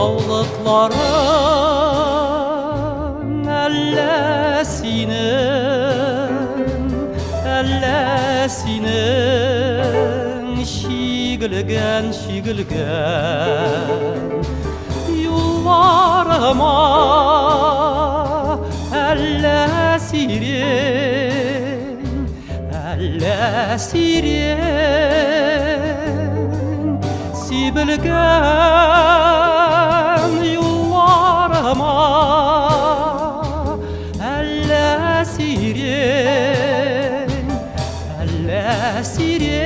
Dağlıkların ellesinin şigilgen yollarıma ellesirin sibilgen yollarıma ellesirin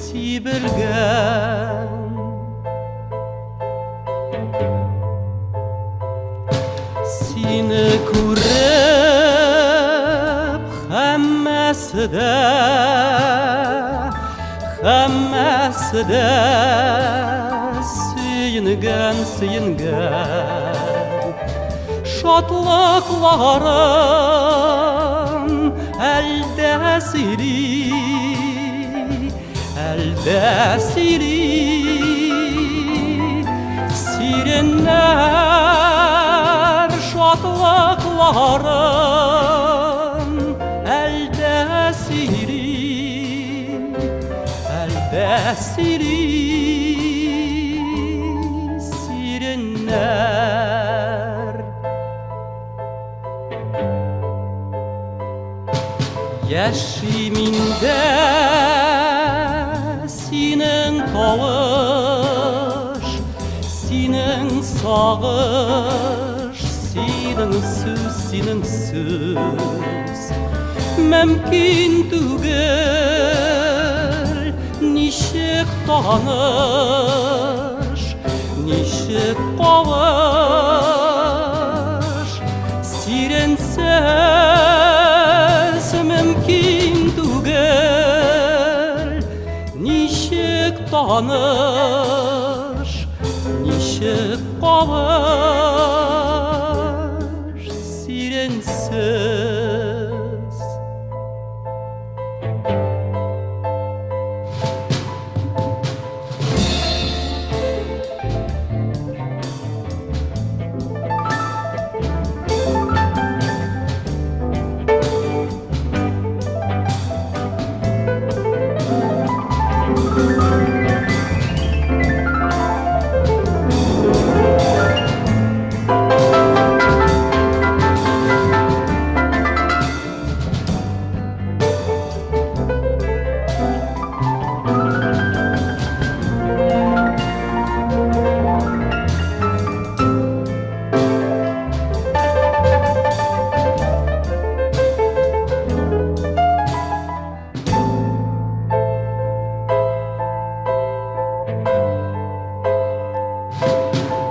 sibilgen seni ko'rib hammasida suyungan şotliqlarim elde siri sirenler şotliqlarim elde siri sirenler yaşiminde senin tovuş, senin sağış, senin söz mümkün tugul nişik tanış, nişik kavuş sirensiz mümkün tugul nişik tanış, nişik kavuş sirensiz.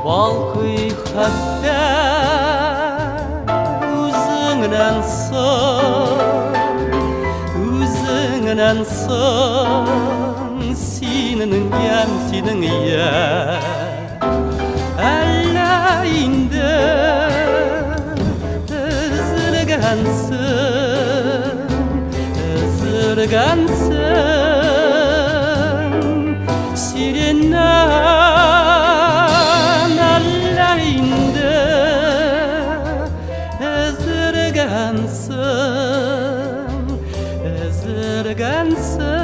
Balkıy hatta özüngnen sın senin ya alla indi özürgensin sirenler alla indi özürgensin